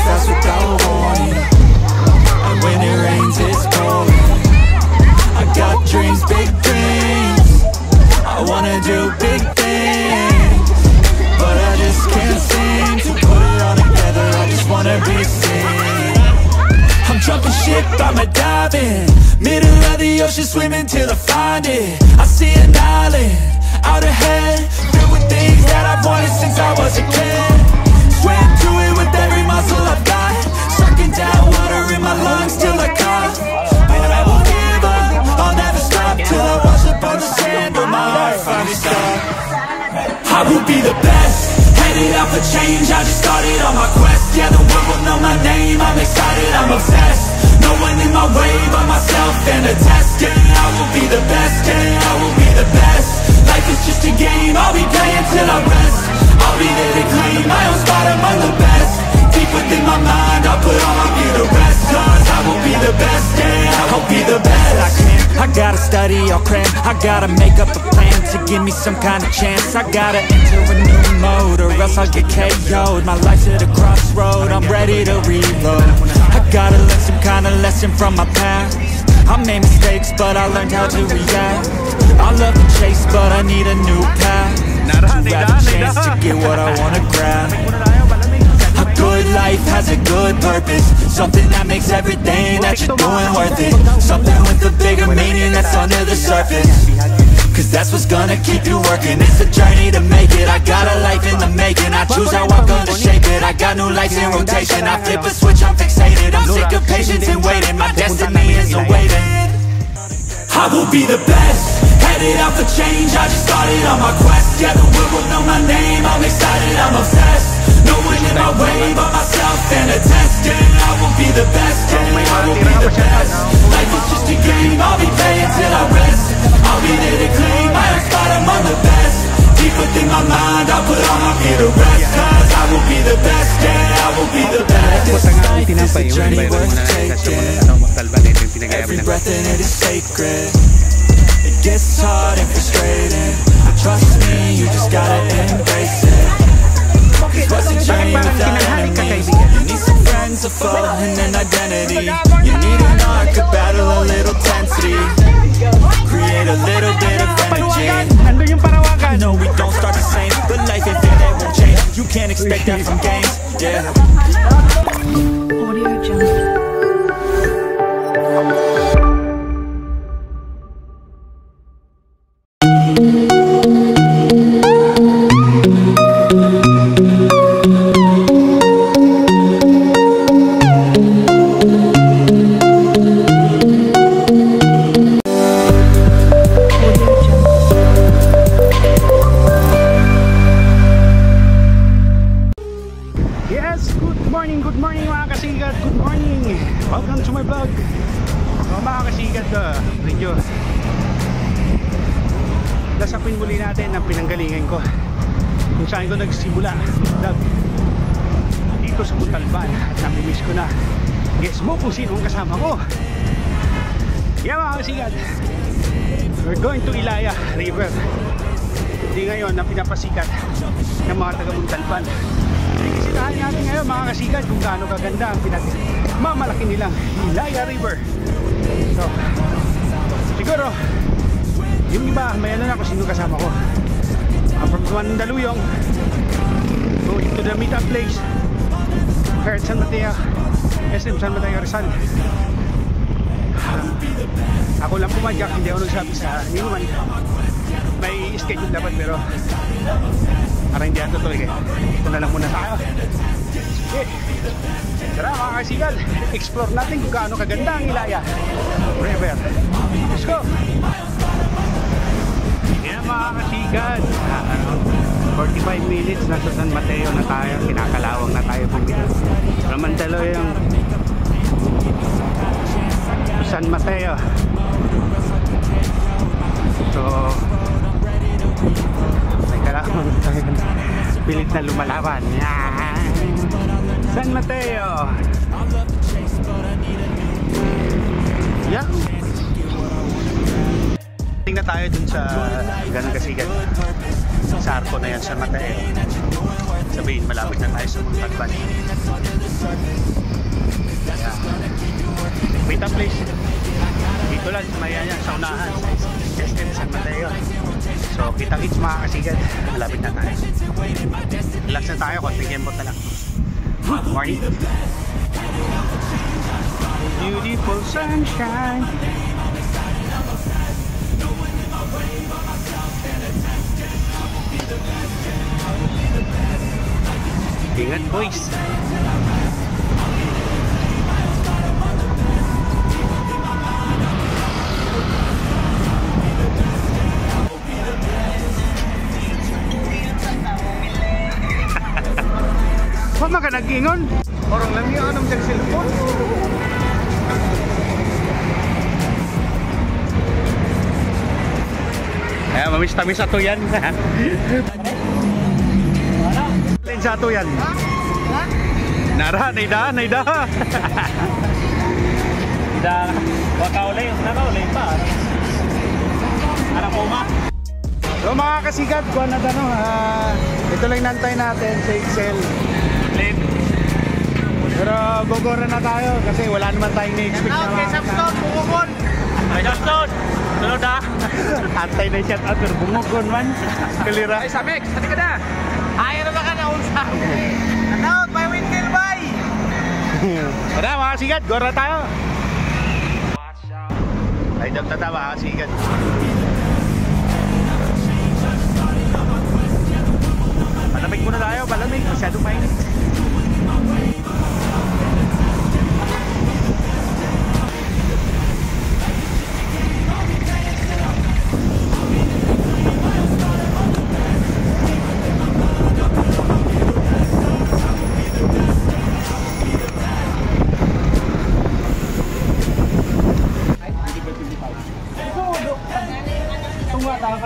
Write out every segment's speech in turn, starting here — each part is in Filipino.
fast without warning. And when it rains it's pouring. I got dreams, big dreams. I wanna do big things, but I just can't seem to put it all together. I just wanna be seen. I'm drunk as shit, I'ma dive in. Middle of the ocean, swimming till I find it. I see an island, out ahead, filled with things that I've wanted since I was a kid. Swim to it with every muscle I've got. Sucking down water in my lungs till I cough. But I won't give up, I'll never stop till I wash up on the sand or my heart finally stops. I will be the best, headed out for change, I just started on my quest. Yeah, the world will know my name, I'm excited, I'm obsessed. No one in my way but myself and a test. Yeah, I will be the best, yeah, I will be the best. Life is just a game, I'll be playing till I rest. I'll be there to claim my own spot among the best. Deep within my mind, I'll put all my gear to rest. Cause I will be the best, yeah, I will be the best. I gotta study, I'll cram, I gotta make up a plan to give me some kind of chance. I gotta enter a new mode or else I'll get KO'd. My life's at a crossroad, I'm ready to reload. I gotta learn some kind of lesson from my past. I made mistakes, but I learned how to react. I love the chase, but I need a new path to have a chance to get what I wanna grab. A good life has a good purpose, something that makes everything that you're doing worth it. Something with a bigger meaning that's under the surface, cause that's what's gonna keep you working. It's a journey to make it, I got a life in the making. I choose how I'm gonna shape it, I got new lights in rotation. I flip a switch, I'm fixated, I'm sick of patience and waiting. My destiny is awaiting. I will be the best, headed out for change, I just started on my quest. Yeah, the world will know my name, I'm excited, I'm obsessed. No one in my way but myself and a test. Yeah, I will be the best, yeah, I will be the best. Life is just a game, I'll be playing till I rest. I'll be there to claim my own spot among the best. Deep within my mind, I'll put all my gear to rest. Cause I will be the best, yeah, I will be the best. This life is a journey worth taking. Every breath in it is sacred. It gets hard and frustrating, but trust me, you just gotta embrace it. Cause what's a journey without enemies? You need some friends, a foe, and an identity. You need an arc, a battle, a little tensity. Create a little bit of energy. I know we don't start the same, but life ain't fair, that won't change. You can't expect that from games, yeah. Audio Jungle. Good morning mga kasigat, good morning. Welcome to my vlog. So mga kasigat, medyo nasapin muli natin ang pinanggalingan ko kung saan ko nagsimula vlog dito sa Montalban. At namimiss ko na. Guess mo kung sino ang kasama ko. Yeah mga kasigat, we're going to Ilaya River. Hindi ngayon na pinapasikat ng mga taga Montalban. Ikisitahan natin ngayon mga kasigat kung gaano kaganda ang pinagmamalaki nilang Ilaya River. So siguro yung iba may ano na kung sino kasama ko. I'm from Mandaluyong, going to the meetup place here at San Mateo, SM San Mateo Rizal. Ako lang pumadyak, hindi ako nagsabi sa ninuman. May schedule dapat pero para hindi yan tutuloy eh. Ito na lang muna tayo. Okay, tara mga kasigal, explore natin kung gaano kaganda ang Ilaya River. Let's go! Yan mga kasigal, 45 minutes nasa San Mateo na tayo. Kinakalawang na tayo bumili. Mandaluyong San Mateo. So pilit na lumalaban. Yan. San Mateo. Yeah. Tingnan tayo dun sa ganun kasigan. Sa arko na yan, San Mateo. Sabihin malapit na tayo sa Montalban. Wait up please. Dito lang, maya yan sa unahan. SM San Mateo. So, kita-kits mga kasigat. Malapit na tayo. Relax na tayo, konting kembot na lang. Morning. Beautiful sunshine. Ingat boys. Huwag maka nag-ingon. Orang lang yung anong dyan cellphone. Ayan, mamis-tamis ato yan. Lin sa ato yan. Nara, naida. Naida, wakaulay, nakaulay pa. Anak ko ma. So mga kasigat, kuha na tanong. Ito lang nantay natin sa Excel. Pero gogora na tayo kasi wala naman tayong na-expect na mga Samson, bungugon! Ay Samson! Sunod ha! Antay na shot out pero bungugon man. Kalira. Ay Samex, hati ka na! Ayaw na ka na unsa! Anout, may windmill bay! Wala mga sigat, gora tayo! Ay dam tata mga sigat. Palamig muna tayo, palamig. Masyadong mainit.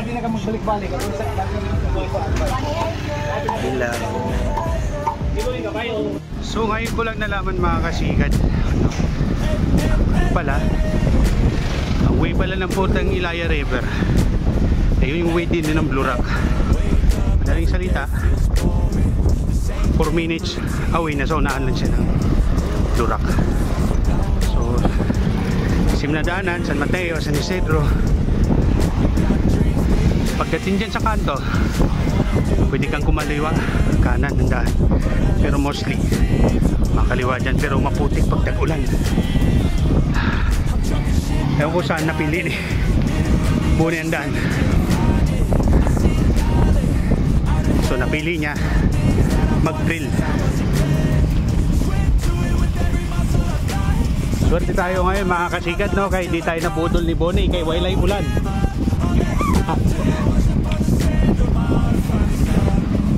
Hindi na ka magbalik-balik. So ngayon ko lang nalaman mga kasigat pala ang way pala ng putang Ilaya River ay yung way din ng Blue Rock. Madaling salita 4 minutes away na sa unahan lang siya ng Blue Rock. So Simnadanan, San Mateo, San Isidro. Pagdating dyan sa kanto pwede kang kumaliwa kanan ng daan pero mostly makaliwa dyan pero maputik pag tag-ulan. Ewan ko saan napili ni Buni ang daan. So napili niya mag-drill. Swerte tayo ngayon mga kasikat no, kahit di tayo nabudol ni Boni kay wailay ulan.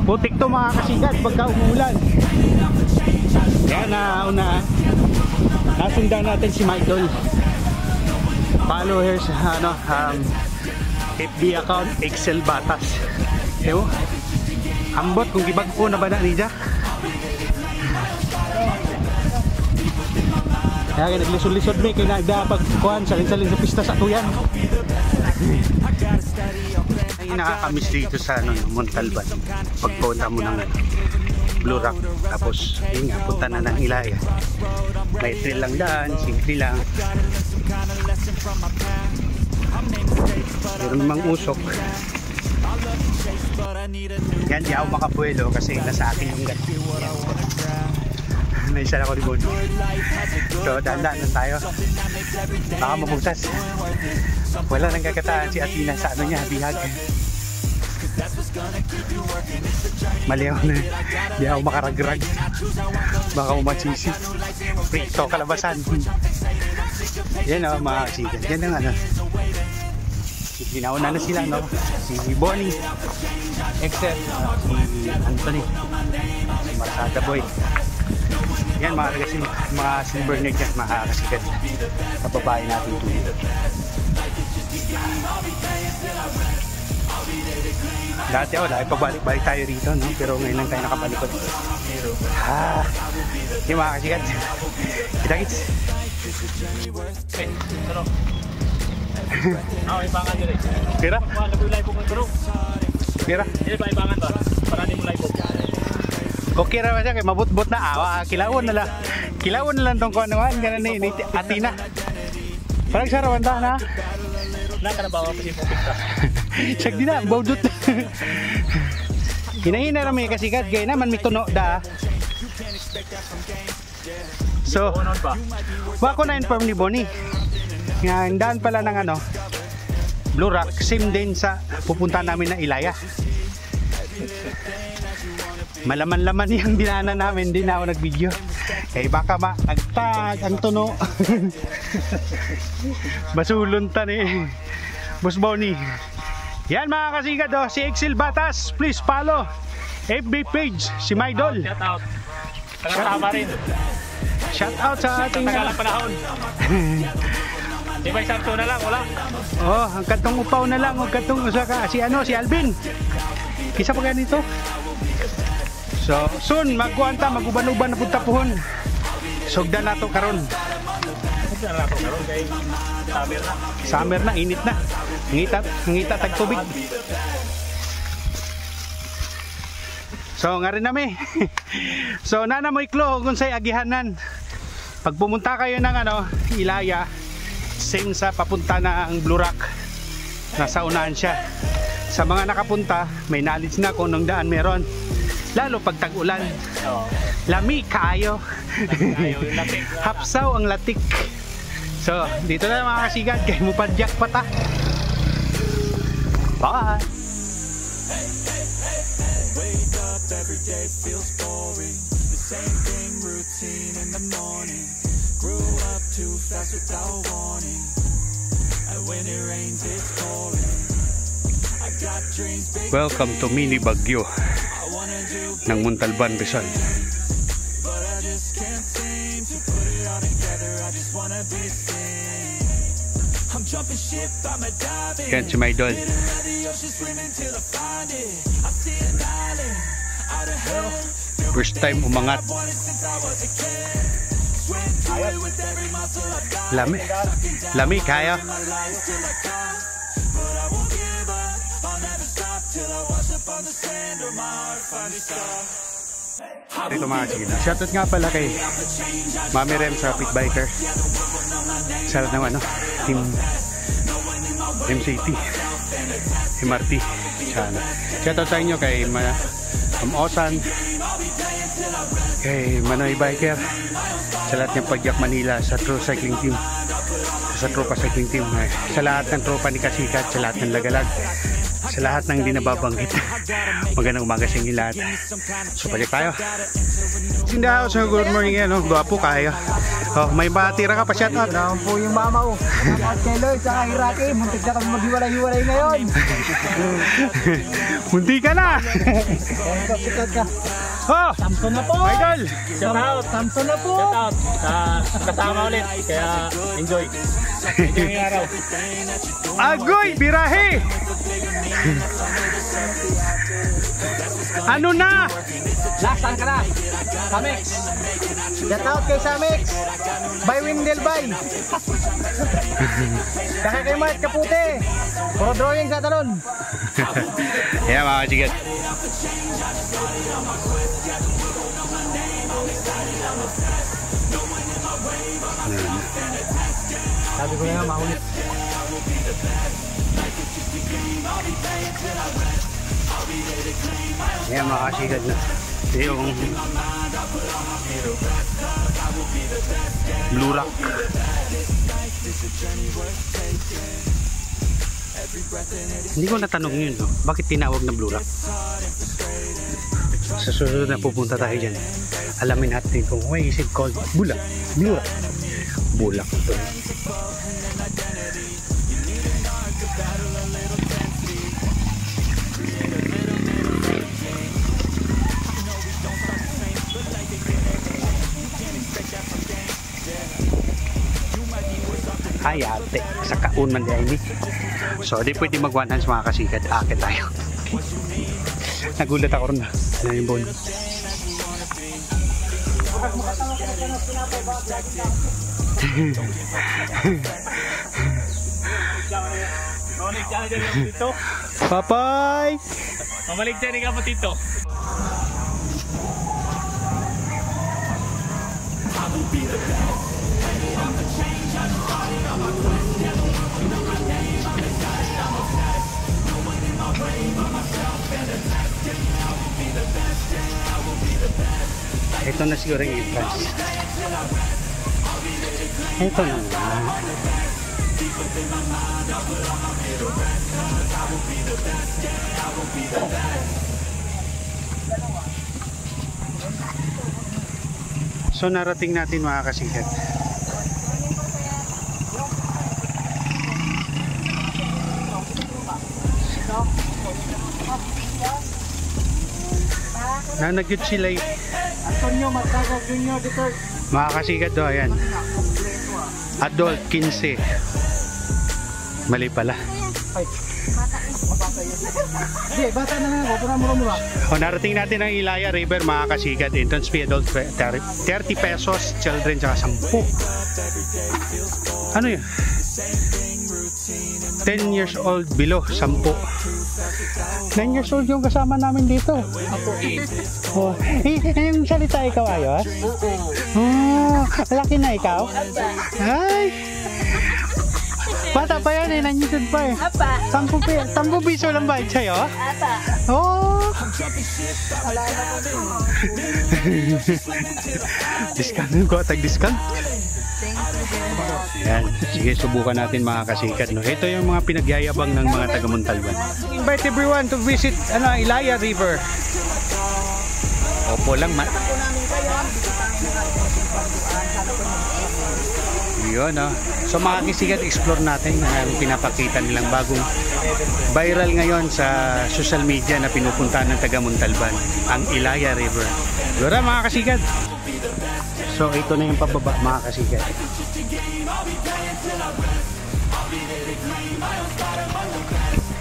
Putik to mga kasigat pagka umulan. Kaya nasundan natin si Michael. Followers FB account Excel Batas. Ewo ambot kung gibag po na ba na ni Jack. Kaya naglisod-lisod may kaya nagdapagkuhan salin-salin sa pista sa tuyan. Ay nakakamiss dito sa Montalban pagpunta mo ng Blue Rock tapos yun nga punta na ng Ilaya. May trail lang daan, simple lang pero namang usok yan. Di ako makapuelo kasi nasa akin yung gat. Naisa ako ni Bono. So dahan-dahan lang tayo baka mabugtas. Wala nang kakataan si Athena sa ano niya, bihag. Mali ako na, di ako makaragrag. Baka umatsisi. Prito, kalabasan. Yan o, mga kasigan. Yan ang ano. Ginauna na sila, no? Si Bonnie, Excel, si Anthony, si Marsada Boy. Yan mga silver net yan, mga kasigan. Kababae natin ito. Dati dahil pagbalik-balik tayo rito, no? Pero ngayon lang tayo nakabalikot. Yung mga kasigat. Kita-kits. Ibangan nyo rin. Pira? Nagulay po ng turo. Pira? Hindi ba ibangan ba? Para di mo live po. Okay ra siya kay mabut-but na kilawon na lang. Kilawon na lang tong kuan naman ganun ni Atina. Parang sarawan ta na. Nakalabawa pa si Popita. Check din na bawdot. Hinahina ra may kasikat kay naman may tuno da. So, wa ko na inform ni Bonnie. Nga daan pala ng ano Blue Rock, same din sa pupunta namin na Ilaya. Malaman-laman yung dinaanan namin, din ako nag-video. Eh baka maagtag ang tuno. Basuluntan eh. Boss Bonnie. Yan mga kasigad, oh, si Excel Batas, please follow FB page, si Maidol. Shout out. Taga-tama rin. Shout out sa ating Tagalang panahon. Di ba isang na lang, wala? Oh, ang katong upaw na lang, ang katong usaka si Alvin. Kisa pa ganito. So, soon magkuanta, maguban-uban na punta pohon. Sugdan nato karon. Sugdan nato karon kay summer na. Summer na, init na. Ngita tag tubig. So, nga rin nami. So, nana mo iklo kung say agihanan. Pag pumunta kayo ng Ilaya, same sa papunta na ang Blue Rock, nasa unahan siya. Sa mga nakapunta may knowledge na kung anong daan meron, lalo pag tag-ulan. Lami kaayo. Hapsaw ang latik. So dito na mga kasigad, kay mo padyak pata. Bye. Wake up every day feels boring, the same thing, routine in the morning. Grew up too fast without warning, and when it rains it's pouring. I got dreams big. Welcome to Mini Bagyo ng Montalban, Rizal. But I just can't seem to put it all together. I just wanna be seen. I'm jumping ship, I'm a diving. Yan si Maidol. The ocean swimming till I find it. I see an island out of hell. First time umangat. Lami kaya. Ito mga china. Shoutout nga pala kay Mami Rem sa Pit Biker. Shoutout naman Team MCT, MRT. Shoutout sa inyo kay Ma'am Osan, kay Manoy Biker, sa lahat ng Pagyak Manila, sa True Cycling Team, sa Tropa Cycling Team, sa lahat ng tropa ni Kasikat, sa lahat ng Lagalag, sa lahat ng hindi nababanggit. Magandang umaga sa inyo lahat. So balik tayo. Sindaw sa good morning yan, gwapo kayo. Oh, may batira ka pa, shout out. Naman po yung mama ko. At kay Lloyd, saka Hiraki, muntik na kami maghiwalay-hiwalay ngayon. Munti ka na. Sikat ka. Oh, Samson na po. Idol. Shout out. Samson na po. Shout out. Kasama ulit. Kaya enjoy. Enjoy yung araw. Agoy, birahe. Ano na? Saan ka na? Samex. Shout out kay Samex. By Windel Bay. Saka kay Mark Kapute. Puro drawing sa talon. Yeah, mga kajigat. Sabi ko na maulit. Yeah, mga kajigat na. Yung Blue Rock. Hindi ko natanong yun, no? Bakit tinawag na Blue Rock? Sa susunod na pupunta tayo dyan, alamin natin kung why is it called Blue Rock. Blue Rock. Bulak ito. Ay ate, sa kaun man din ini. So di pwede mag-1 hands mga kasikat. Akit tayo. Nagulat ako rin na. Ano yung bon? Mamalig ka na dyan yung dito. Papay! Mamalig dyan yung dito. Ito na siguro yung entrance. Ito na nga. So narating natin mga kasikat. Nanagyot sila Antonio Martaga Jr. dito. mga kasikat do, ayan. Adult 15. Mali pala. Ay. Di, bata na nga ako. Mura-mura. O, narating natin ang Ilaya River mga kasikat. Entrance fee adult 30 pesos, children tsaka 10. Ano yun? 10 years old below 10. 9 years old yung kasama namin dito. Ako Oh, yung salita ikaw ayos? Oh, laki na ikaw? Ay! Bata pa yan eh, nanyitod pa eh. Apa? 10 piso lang ba sa'yo? Apa? Oh! Discount ko, tag-discount. Yan, sige subukan natin mga kasikat. No? Ito yung mga pinagyayabang ng mga taga Montalban. Invite everyone to visit Ilaya River. Opo lang man. Yun, no? So mga kasikat, explore natin ang pinapakita nilang bagong viral ngayon sa social media na pinupuntahan ng taga Montalban, ang Ilaya River. Dora mga kasikat. So ito na yung pababa mga kasikat.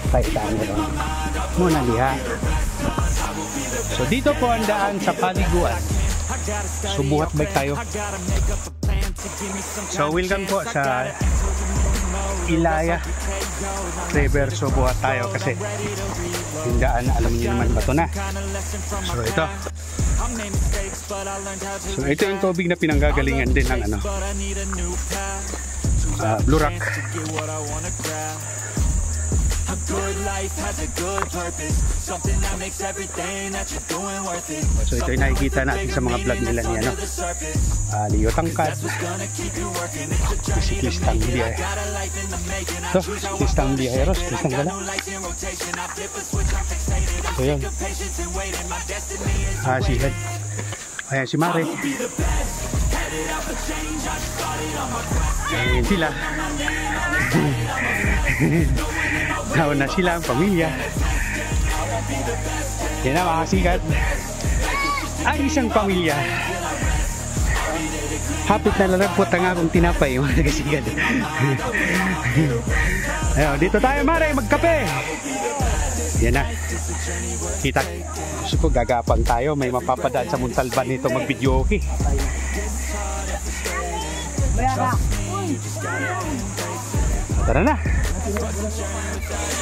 Paitaan nyo lang muna liha. So dito po ang daan sa paliguan. Subuhat bike tayo. So welcome po sa Ilaya River. Subuhat tayo kasi yung daan alam niyo naman bato na. So ito. So ito yung tubig na pinanggagalingan din ng Blue Rock. So ito yung nakikita natin sa mga vlog nila ni Leo Tangkad, siklistang biyaya. So, siklistang biyaya, siklistang gala. So yun. Si Head. Ayan si Mare. Ayan sila. Nauna sila ang pamilya. Yan na mga kasikat. Ang isang pamilya. Hapit na larapot ang akong tinapay mga kasikat. Ayun, dito tayo Mare, magkape. Yan na. Kita. Gusto ko gagapang tayo. May mapapadaan sa Montalban nito mag-video okay. Tara na.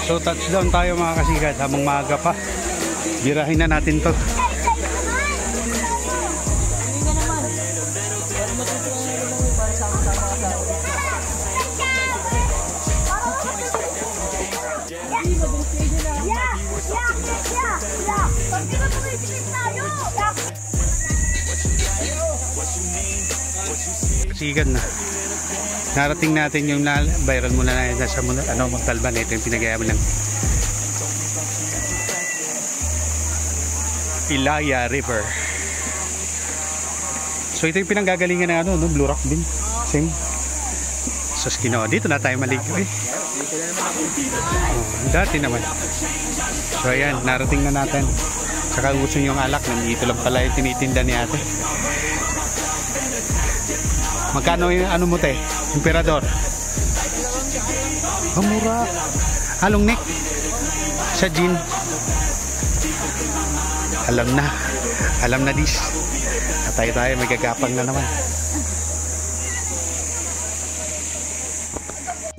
So touchdown tayo mga kasikat habang maaga pa. Birahin na natin to. Kasikat na. Narating natin yung viral muna na sa Montalban. Ito yung pinagayaman ng Ilaya River. So ito yung pinanggagalingan ng Blue Rock din. Same. So dito na tayo maligo eh. Dati naman. So ayan, narating na natin. Saka gusto nyo yung alak. Nandito lang pala yung tinitinda ni ate. Magkano yung mo te? Emperador. Mura. Halong neck. Sa gin. Alam na dis. Tayo may gagapang na naman.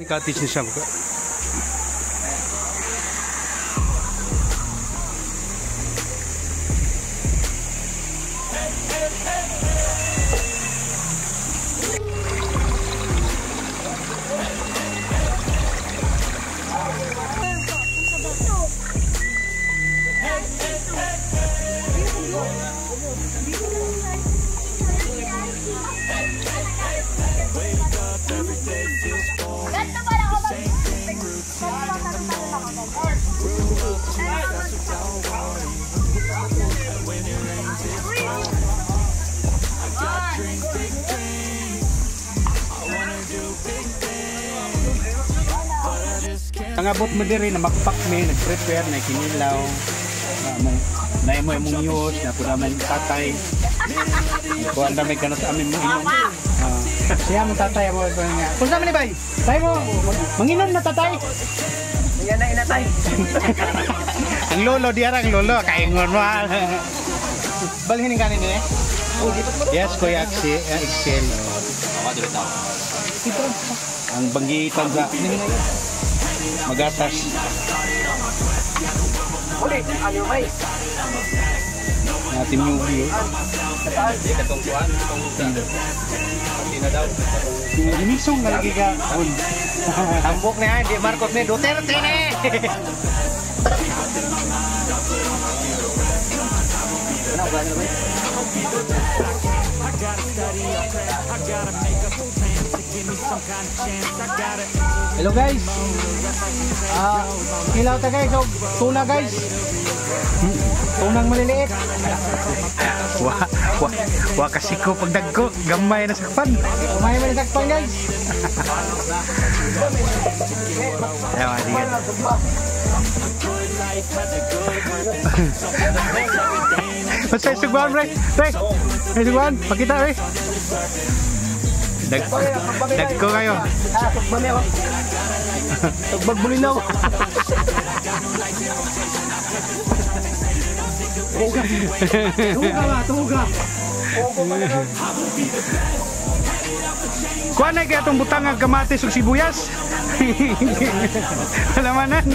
May cottage na siya. Tangabot mo diri na magpak me, nag-prepare, na kinilaw. Na mo imong news, na po naman tatay. Kuan na may kanot amin mo inom. Siya mo tatay mo ba niya. Kung saan ni bay? Tay mo, manginom na tatay. Yan na inatay. Ang lolo di arang lolo kaingon mo. Balhin kanin ni eh. Yes, Kuya Excel. Ang banggitan sa Magatas. Uli, ano bay? Natin yung view. Misong lagi ka. Tambok na yan, di Marcos ni Duterte ni. Hello guys. Kilaw ta guys, tuna guys. Tunang maliliit. Wa kasi ko pagdagko, gamay na sakpan. Gamay na sakpan guys. Ayo, diyan. Masay sugwan re. Re. Sugwan, pakita re. Dagko kayo. Tugbag bulinaw. Tuga. Kuha na kaya itong butang ang kamatis o sibuyas. Alamanan.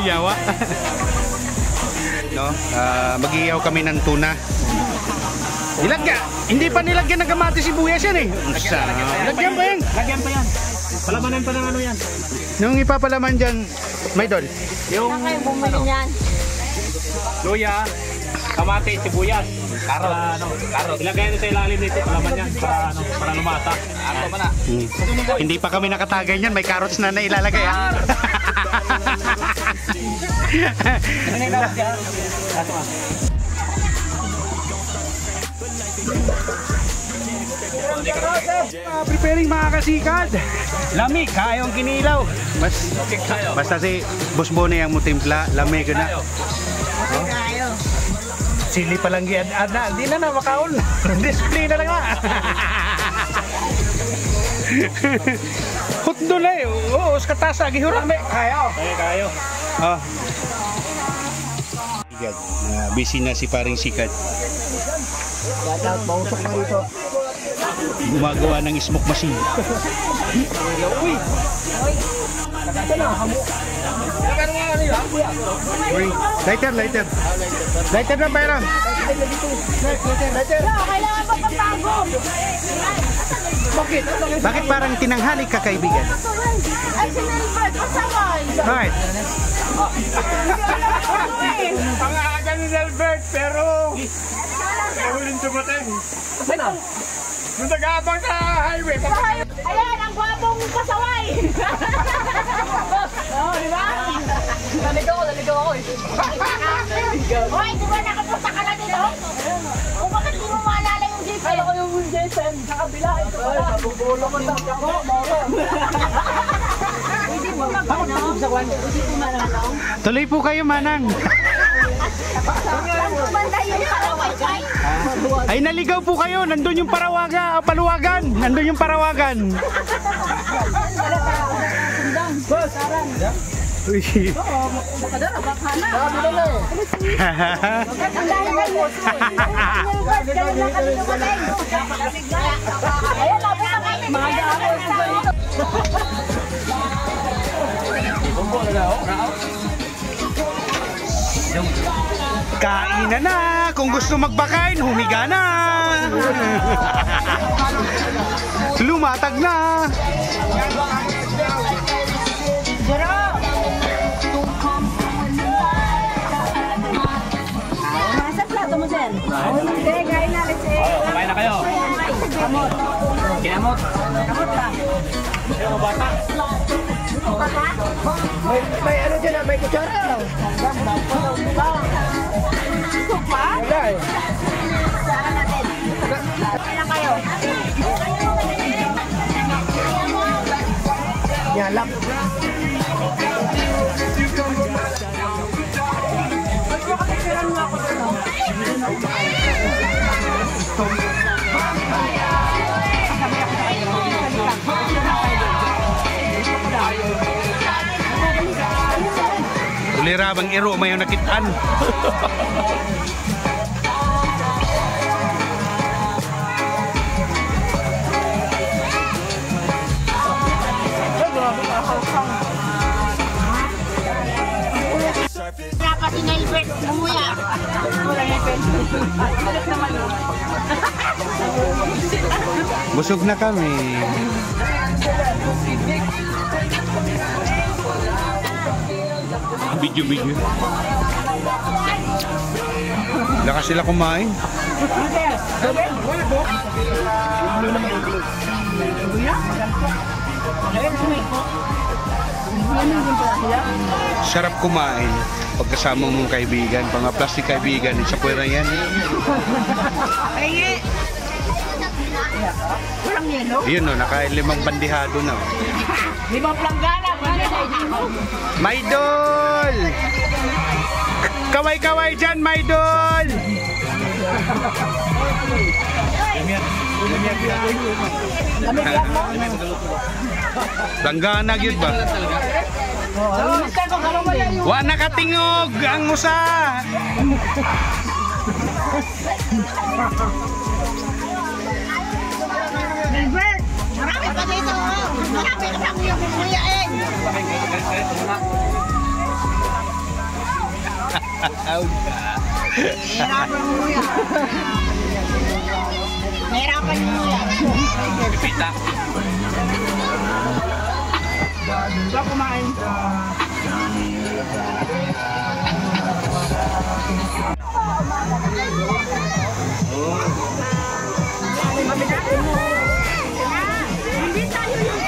Yawa. No, mag-iiyaw kami ng tuna. Hindi pa nilagyan ng kamatis sibuyas yan eh. Lagyan pa yan. Lagyan pa yan. Palamanan pa ng ano yan. Nung ipapalaman dyan, may dol. Yung bumili niyan. luya, kamatis, sibuyas, karot. Karot. Ilagay nyo sa ilalim nito, palaman yan para lumasa. Ako pa na. Hindi pa kami nakatagay niyan, may carrots na nailalagay ha. Preparing mga kasikad. Lami, kayong kinilaw. Basta si Boss Bonnie ang mutimpla, lami ko na. Sili pa lang yan. Di na makaon. Display na lang na. Hotdo na eh. Oo, skatasa. Gihurang na. Kayo. Oh. Busy na si paring sikat. Mausok na dito. Gumagawa ng smoke machine. Uy! Lighter. Lighter na bayram. Lighter. Kailangan pa pagbago. Bakit parang tinanghali ka, kaibigan? Ay, si Nelbert, pasaway. Right. Ang aga ni Albert, pero nahuling dumating. Nung nag-aabang sa highway. Ayan, ang gwapong pasaway. Oo, di ba? Naligaw ako eh. Hoy, di ba nakapunta ka na dito? Kung bakit di mo maalala yung Jason? Alam ko yung Jason, sa kabila. Ito pala. Nabubulo ko lang ako. Hindi po magpanaw. Hindi po mananaw. Tuloy po kayo, Manang. Saan po banda yung palaway? Ay, naligaw po kayo. Nandun yung paluwagan. Nandun yung parawagan. Boss! Uy. Makadara, baka na. Ang dahil na yun. Kaya na kami dumating. Ayan, lapit na kami. Mga gawin. Kainan na. Kung gusto magbakain, humiga na. Lumatag na. Nasa plato mo, sir. Hindi, kain na. Let's say. Kumain na kayo. Kamot. Kinamot. Kamot ba? Yung bata. May ano dyan, may kutsara. Wala eh. Kaya kayo. Yalap. Ulira bang iro may nakitaan. Wala pa si Nelbert, umuya. Busog na kami. Video. Lakas sila kumain. Sarap kumain pagkasama mong kaibigan, mga plastic kaibigan, sa pwera yan. Walang yelo. Yun no, naka-5 bandihado na. Limang planggana. Maidol! Kaway-kaway dyan, Maidol! Langganag yun ba? Wa nakatingog ang musa! Nelbert, marami pa dito. Marami ka pang yung umuyain. Mahirapan umuya. Mahirapan umuya. Pipita. Ba kumain? Hindi tayo yung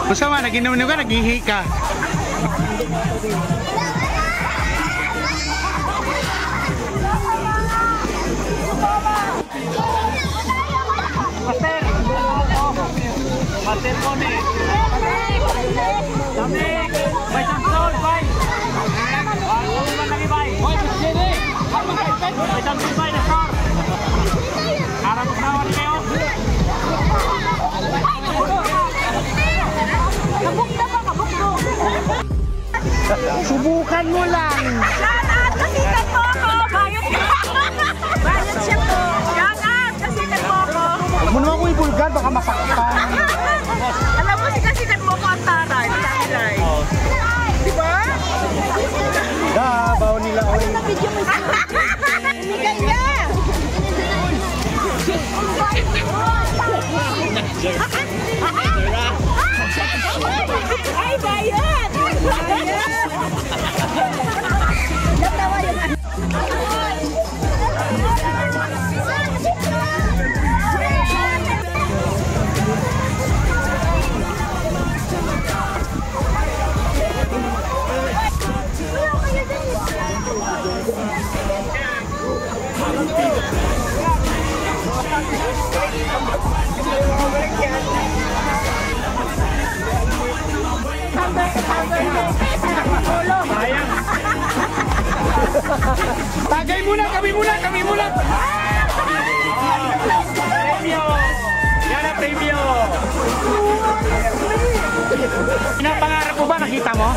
Basta man, nag-inom-inom ka, nag-ihi ka. Master Mone. Dami. Bay Samson, bay. Ulan lagi bay. Bay sini. Bay Samson bay na sar. Harap kawan kayo. Subukan mo lang. Jangan, kasikan mo ako. Bayot ka. Bayot siya po. Jangan, kasikan mo ako. Huwag mo naman ko ibulgan, baka masaktan. Alam mo, sikat mo ako ang taray. Taray. Diba? Dabaw nila o. Umigay niya. Ay, bayot. Natawa yun. Tagay muna, kami muna. Premio. Yan ang premio. Pinapangarap mo ba? Nakita mo?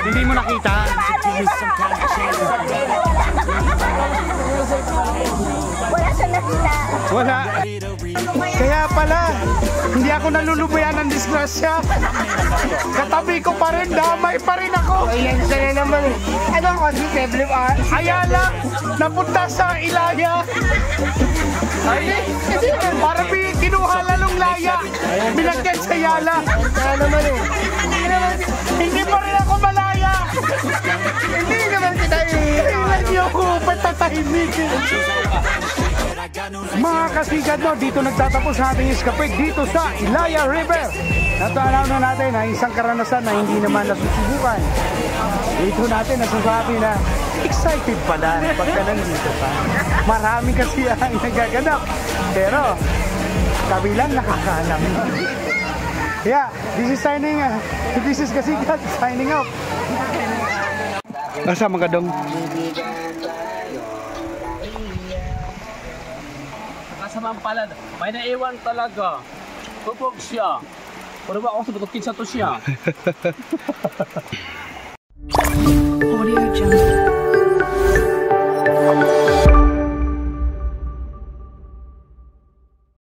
Hindi mo nakita? Wala siya nakita. Wala. Kaya pala, hindi ako nalulubayan ng disgrasya. Katabi ko pa rin, damay pa rin ako. Ayan siya na naman. Ano ako si Teblim R? Ayala, napunta sa Ilaya. Para kinuha lalong laya. Binagyan sa Yala. Kaya naman eh. Hindi pa rin ako malaya. Hindi naman kita iilan niyo ko patatahimik. Mga kasigad, no, dito nagtatapos ang ating escapade dito sa Ilaya River. Natanaw na natin na isang karanasan na hindi naman nasusubukan. Dito natin nasasabi na excited pala pagka nandito pa. Marami kasi ang nagaganap. Pero kami lang nakakaalam. Yeah, this is Kasigad signing out. Asa mga dong? Kasamang palad, may naiwan talaga. Tupog siya. Pero ba ako sa tutukin sa to siya?